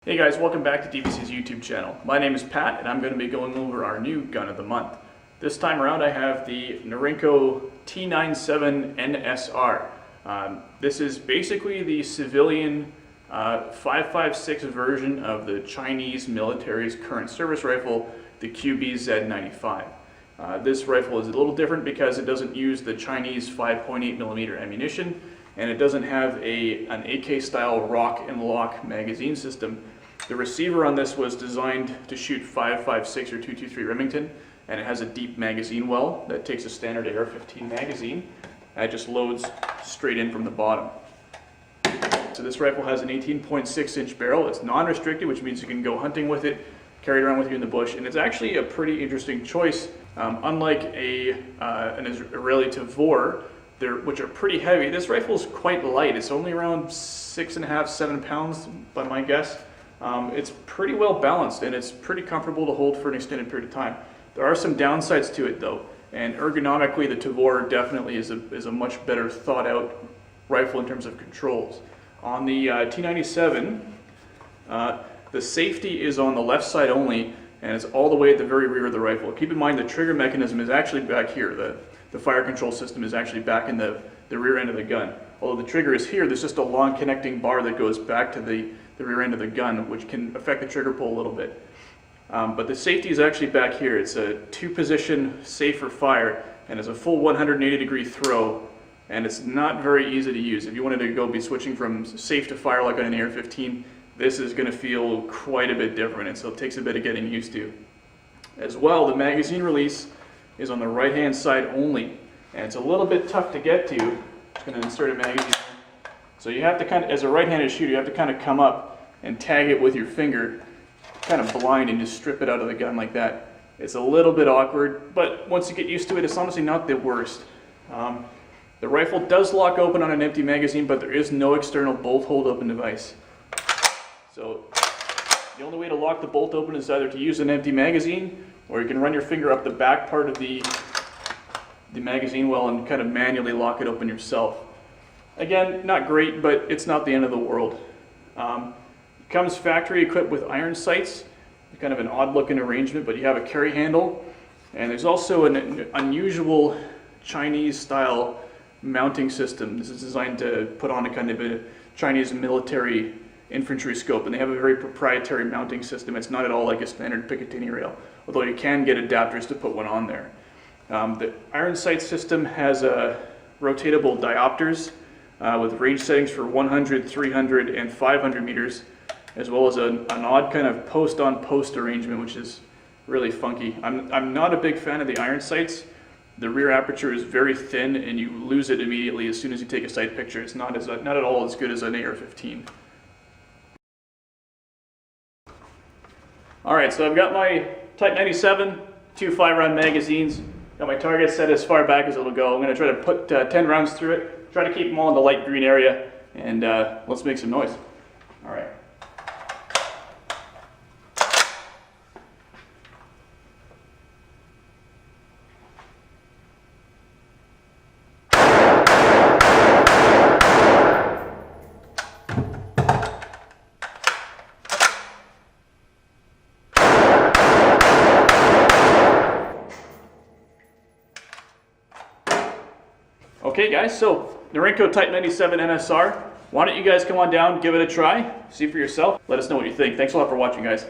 Hey guys, welcome back to DBC's YouTube channel. My name is Pat and I'm going to be going over our new gun of the month. This time around I have the Norinco T97 NSR. This is basically the civilian 5.56 version of the Chinese military's current service rifle, the QBZ-95. This rifle is a little different because it doesn't use the Chinese 5.8mm ammunition, and it doesn't have an AK style rock and lock magazine system. The receiver on this was designed to shoot 5.56 or 2.23 Remington, and it has a deep magazine well that takes a standard AR-15 magazine and it just loads straight in from the bottom. So this rifle has an 18.6-inch barrel. It's non-restricted, which means you can go hunting with it, carry it around with you in the bush, and it's actually a pretty interesting choice. Unlike an Israeli Tavor, which are pretty heavy, this rifle is quite light. It's only around 6.5, 7 pounds by my guess. It's pretty well balanced and it's pretty comfortable to hold for an extended period of time. There are some downsides to it though, and ergonomically the Tavor definitely is a much better thought out rifle in terms of controls. On the T97, the safety is on the left side only, and it's all the way at the very rear of the rifle. Keep in mind the trigger mechanism is actually back here. The fire control system is actually back in the rear end of the gun. Although the trigger is here, there's just a long connecting bar that goes back to the rear end of the gun, which can affect the trigger pull a little bit. But the safety is actually back here. It's a 2-position safer fire, and it's a full 180-degree throw, and it's not very easy to use. If you wanted to be switching from safe to fire like on an AR-15, this is going to feel quite a bit different, and so it takes a bit of getting used to. As well, the magazine release is on the right-hand side only, and it's a little bit tough to get to. I'm just going to insert a magazine. So you have to as a right-handed shooter, you have to kind of come up and tag it with your finger, kind of blind, and just strip it out of the gun like that. It's a little bit awkward, but once you get used to it, it's honestly not the worst. The rifle does lock open on an empty magazine, but there is no external bolt hold open device. So the only way to lock the bolt open is either to use an empty magazine, or you can run your finger up the back part of the magazine well and kind of manually lock it open yourself. Again, not great, but it's not the end of the world. It comes factory equipped with iron sights, kind of an odd looking arrangement, but you have a carry handle, and there's also an unusual Chinese style mounting system. This is designed to put on a kind of a Chinese military infantry scope, and they have a very proprietary mounting system. It's not at all like a standard Picatinny rail, although you can get adapters to put one on there. The iron sight system has rotatable diopters with range settings for 100, 300, and 500 meters, as well as an odd kind of post-on-post arrangement, which is really funky. I'm not a big fan of the iron sights. The rear aperture is very thin, and you lose it immediately as soon as you take a sight picture. It's not at all as good as an AR-15. Alright, so I've got my Type 97, 2 5-round magazines. Got my target set as far back as it'll go. I'm going to try to put 10 rounds through it, try to keep them all in the light green area, and let's make some noise. Alright. Okay guys, so Norinco Type 97 NSR. Why don't you guys come on down, give it a try, see for yourself. Let us know what you think. Thanks a lot for watching, guys.